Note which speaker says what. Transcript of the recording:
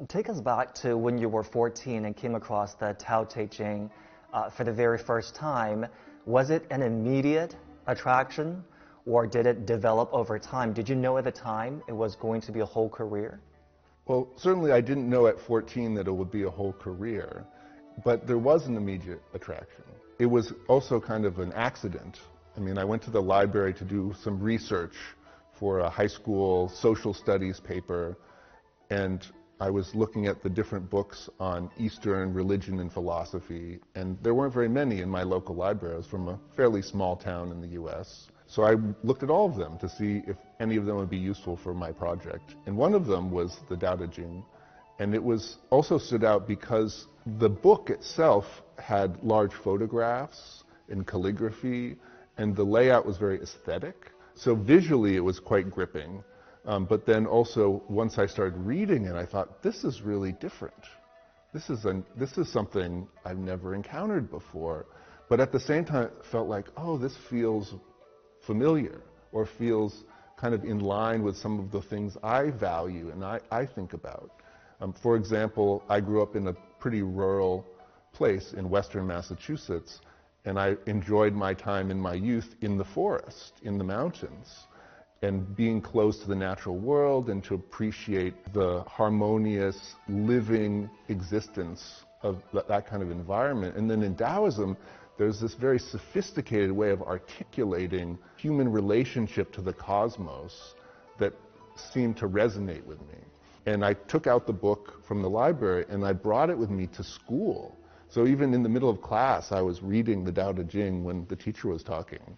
Speaker 1: Take us back to when you were 14 and came across the Tao Te Ching for the very first time. Was it an immediate attraction, or did it develop over time? Did you know at the time it was going to be a whole career?
Speaker 2: Well, certainly I didn't know at 14 that it would be a whole career, but there was an immediate attraction. It was also kind of an accident. I mean, I went to the library to do some research for a high school social studies paper, and I was looking at the different books on Eastern religion and philosophy, and there weren't very many in my local library. I was from a fairly small town in the US. So I looked at all of them to see if any of them would be useful for my project. And one of them was the Tao Te Ching. And it was also stood out because the book itself had large photographs and calligraphy, and the layout was very aesthetic. So visually it was quite gripping. But then also, once I started reading it, I thought, this is really different. This is something I've never encountered before. But at the same time, it felt like, oh, this feels familiar, or feels kind of in line with some of the things I value and I think about. For example, I grew up in a pretty rural place in western Massachusetts, and I enjoyed my time in my youth in the forest, in the mountains, and being close to the natural world and to appreciate the harmonious, living existence of that kind of environment. And then in Taoism, there's this very sophisticated way of articulating human relationship to the cosmos that seemed to resonate with me. And I took out the book from the library and I brought it with me to school. So even in the middle of class, I was reading the Tao Te Ching when the teacher was talking.